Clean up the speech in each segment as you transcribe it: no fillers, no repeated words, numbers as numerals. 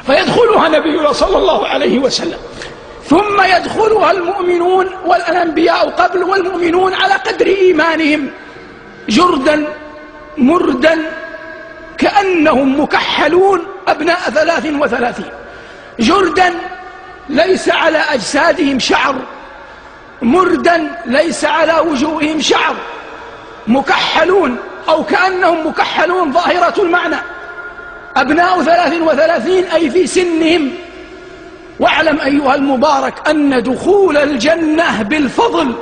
فيدخلها نبينا صلى الله عليه وسلم، ثم يدخلها المؤمنون والأنبياء قبل والمؤمنون على قدر إيمانهم جردا مردا كأنهم مكحلون أبناء 33 جردا ليس على أجسادهم شعر، مردا ليس على وجوههم شعر، مكحلون أو كأنهم مكحلون ظاهرة المعنى، أبناء 33 أي في سنهم. واعلم أيها المبارك أن دخول الجنة بالفضل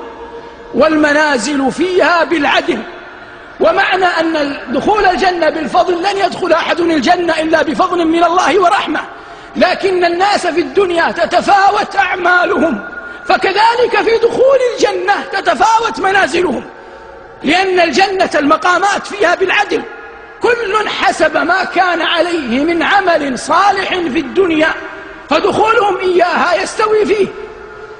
والمنازل فيها بالعدل، ومعنى أن دخول الجنة بالفضل لن يدخل أحد الجنة إلا بفضل من الله ورحمة، لكن الناس في الدنيا تتفاوت أعمالهم، فكذلك في دخول الجنة تتفاوت منازلهم، لأن الجنة المقامات فيها بالعدل، كل حسب ما كان عليه من عمل صالح في الدنيا فدخولهم إياها يستوي فيه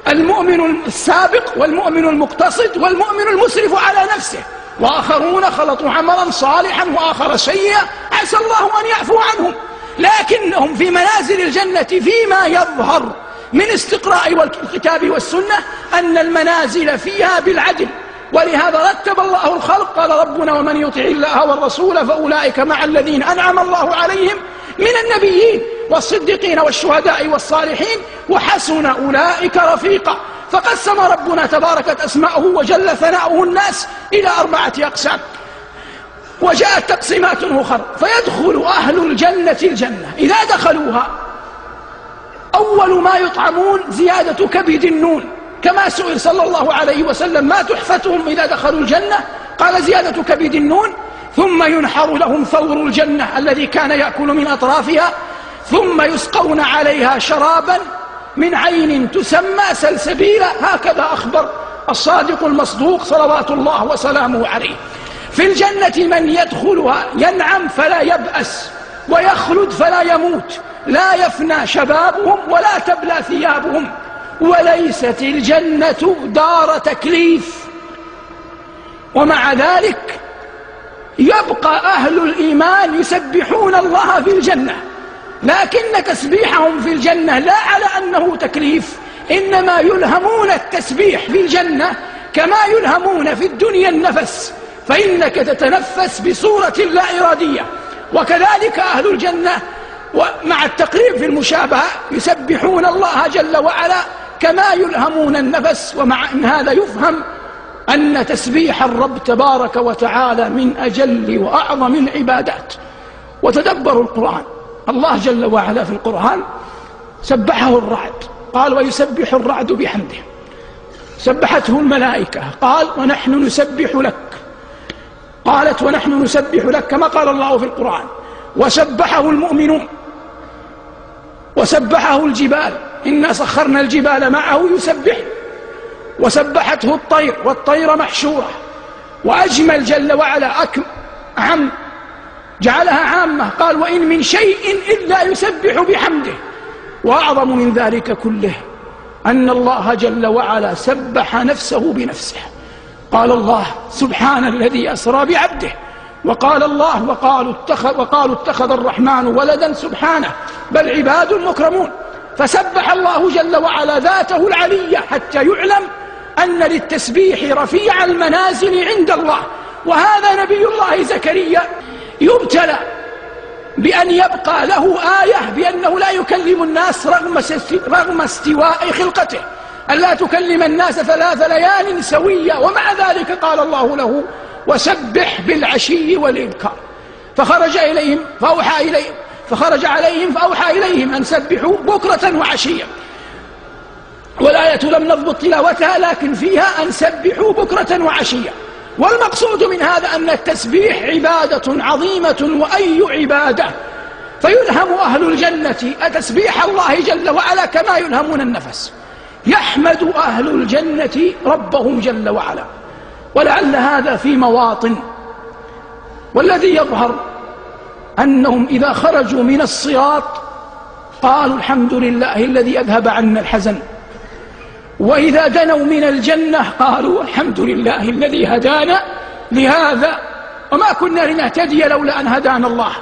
المؤمن السابق والمؤمن المقتصد والمؤمن المسرف على نفسه، وآخرون خلطوا عملا صالحا وآخر سيئا عسى الله أن يعفو عنهم، لكنهم في منازل الجنة فيما يظهر من استقراء الكتاب والسنة أن المنازل فيها بالعدل. ولهذا رتب الله الخلق، قال ربنا ومن يطع الله والرسول فأولئك مع الذين أنعم الله عليهم من النبيين والصديقين والشهداء والصالحين وحسن أولئك رفيقا. فقسم ربنا تباركت أسماؤه وجل ثناؤه الناس إلى 4 أقسام، وجاءت تقسيمات أخرى. فيدخل أهل الجنة الجنة، إذا دخلوها أول ما يطعمون زيادة كبد النون، كما سئل صلى الله عليه وسلم ما تحفتهم إذا دخلوا الجنة، قال زيادة كبد النون، ثم ينحر لهم ثور الجنة الذي كان يأكل من أطرافها، ثم يسقون عليها شرابا من عين تسمى سلسبيلا، هكذا أخبر الصادق المصدوق صلوات الله وسلامه عليه. في الجنة من يدخلها ينعم فلا يبأس ويخلد فلا يموت، لا يفنى شبابهم ولا تبلى ثيابهم، وليست الجنة دار تكليف. ومع ذلك يبقى أهل الإيمان يسبحون الله في الجنة، لكن تسبيحهم في الجنة لا على أنه تكليف، إنما يلهمون التسبيح في الجنة كما يلهمون في الدنيا النفس، فإنك تتنفس بصورة لا إرادية. وكذلك أهل الجنة ومع التقريب في المشابهة يسبحون الله جل وعلا كما يلهمون النفس. ومع أن هذا يفهم أن تسبيح الرب تبارك وتعالى من أجل وأعظم العبادات. وتدبروا القرآن، الله جل وعلا في القرآن سبحه الرعد، قال ويسبح الرعد بحمده، سبحته الملائكة، قال ونحن نسبح لك، قالت ونحن نسبح لك كما قال الله في القرآن، وسبحه المؤمنون، وسبحه الجبال، إنا سخرنا الجبال معه يسبح، وسبحته الطير والطير محشورة. وأجمل جل وعلا عم جعلها عامة، قال وإن من شيء إلا يسبح بحمده. وأعظم من ذلك كله أن الله جل وعلا سبح نفسه بنفسه، قال الله سبحان الذي أسرى بعبده، وقال الله وقالوا اتخذ الرحمن ولدا سبحانه بل عباد مكرمون. فسبح الله جل وعلا ذاته العلية حتى يعلم أن للتسبيح رفيع المنازل عند الله. وهذا نبي الله زكريا يبتلى بأن يبقى له آية بأنه لا يكلم الناس رغم استواء خلقته، ألا تكلم الناس 3 ليال سوية، ومع ذلك قال الله له وسبح بالعشي والإبكار. فخرج عليهم فأوحى إليهم أن سبحوا بكرة وعشيا. والآية لم نضبط تلاوتها، لكن فيها أن سبحوا بكرة وعشيا. والمقصود من هذا أن التسبيح عبادة عظيمة، وأي عبادة، فيلهم أهل الجنة تسبيح الله جل وعلا كما يلهمون النفس. يحمد أهل الجنة ربهم جل وعلا، ولعل هذا في مواطن. والذي يظهر أنهم إذا خرجوا من الصراط قالوا الحمد لله الذي أذهب عنا الحزن، وإذا دنوا من الجنة قالوا الحمد لله الذي هدانا لهذا وما كنا لنهتدي لولا أن هدانا الله.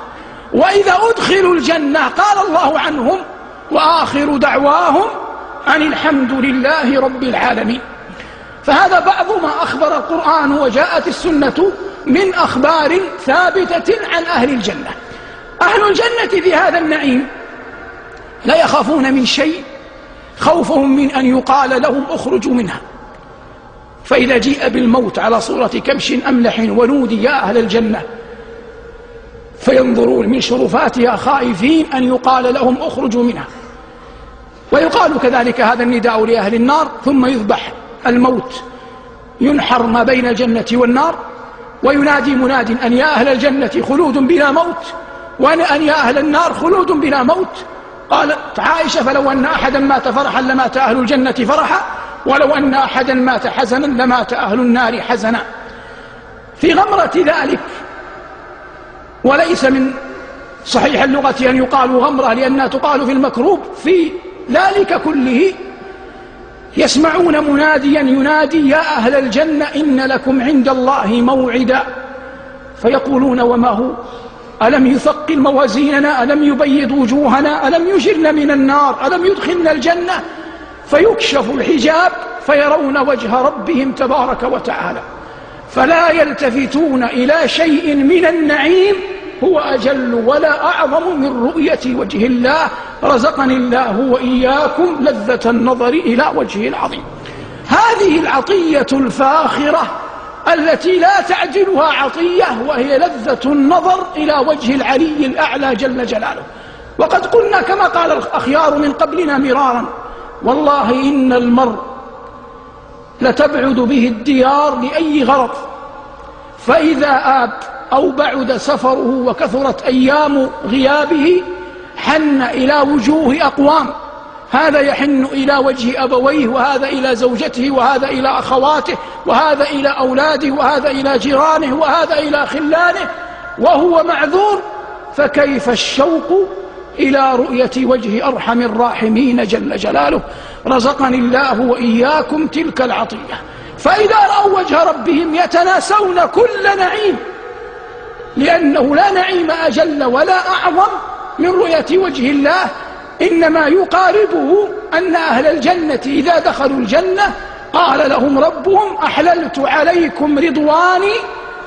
وإذا أدخلوا الجنة قال الله عنهم وآخر دعواهم أن الحمد لله رب العالمين. فهذا بعض ما أخبر القرآن وجاءت السنة من أخبار ثابتة عن أهل الجنة. أهل الجنة في هذا النعيم لا يخافون من شيء خوفهم من أن يقال لهم اخرجوا منها. فإذا جيء بالموت على صورة كبش أملح ونودي يا أهل الجنة فينظرون من شرفاتها خائفين أن يقال لهم اخرجوا منها. ويقال كذلك هذا النداء لأهل النار، ثم يذبح الموت ينحر ما بين الجنة والنار، وينادي مناد أن يا أهل الجنة خلود بلا موت، وأن يا أهل النار خلود بلا موت. قالت عائشة فلو أن أحدا مات فرحا لمات أهل الجنة فرحا، ولو أن أحدا مات حزنا لمات أهل النار حزنا. في غمرة ذلك، وليس من صحيح اللغة أن يقال غمرة لأنها تقال في المكروب، في ذلك كله يسمعون مناديا ينادي يا أهل الجنة إن لكم عند الله موعدا، فيقولون وما هو؟ ألم يثقل موازيننا؟ ألم يبيض وجوهنا؟ ألم يجرنا من النار؟ ألم يدخلنا الجنة؟ فيكشف الحجاب فيرون وجه ربهم تبارك وتعالى، فلا يلتفتون إلى شيء من النعيم هو أجل ولا أعظم من رؤية وجه الله. رزقني الله وإياكم لذة النظر إلى وجهه العظيم. هذه العطية الفاخرة التي لا تعدلها عطية، وهي لذة النظر إلى وجه العلي الأعلى جل جلاله. وقد قلنا كما قال الأخيار من قبلنا مرارا والله إن المرء لتبعد به الديار لأي غرض، فإذا آب أو بعد سفره وكثرت أيام غيابه حن إلى وجوه أقوام، هذا يحن إلى وجه أبويه، وهذا إلى زوجته، وهذا إلى أخواته، وهذا إلى أولاده، وهذا إلى جيرانه، وهذا إلى خلانه، وهو معذور، فكيف الشوق إلى رؤية وجه أرحم الراحمين جل جلاله. رزقني الله وإياكم تلك العطية. فإذا رأوا وجه ربهم يتناسون كل نعيم، لأنه لا نعيم أجل ولا أعظم من رؤية وجه الله. إنما يقاربه أن أهل الجنة إذا دخلوا الجنة قال لهم ربهم أحللت عليكم رضواني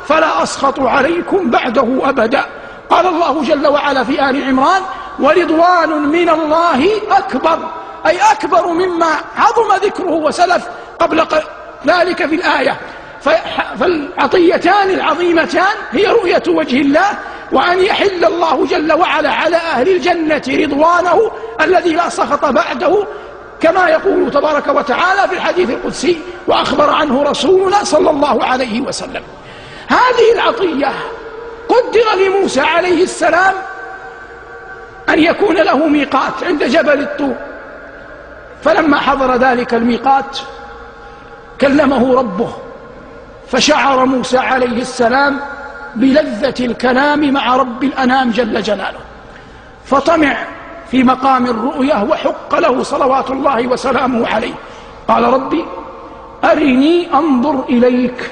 فلا أسخط عليكم بعده أبدا. قال الله جل وعلا في آل عمران ورضوان من الله أكبر، أي أكبر مما عظم ذكره وسلف قبل ذلك في الآية. فالعطيتان العظيمتان هي رؤية وجه الله، وأن يحل الله جل وعلا على أهل الجنة رضوانه الذي لا سخط بعده، كما يقول تبارك وتعالى في الحديث القدسي وأخبر عنه رسولنا صلى الله عليه وسلم. هذه العطية قدر لموسى عليه السلام أن يكون له ميقات عند جبل الطور، فلما حضر ذلك الميقات كلمه ربه، فشعر موسى عليه السلام بلذة الكلام مع رب الأنام جل جلاله، فطمع في مقام الرؤية وحق له صلوات الله وسلامه عليه. قال ربي أرني أنظر إليك.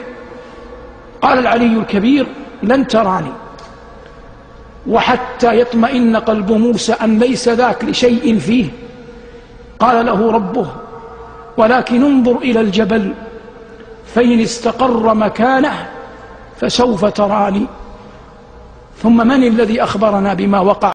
قال العلي الكبير لن تراني، وحتى يطمئن قلب موسى أن ليس ذاك لشيء فيه. قال له ربه ولكن انظر إلى الجبل فإن استقر مكانه فسوف تراني. ثم من الذي أخبرنا بما وقع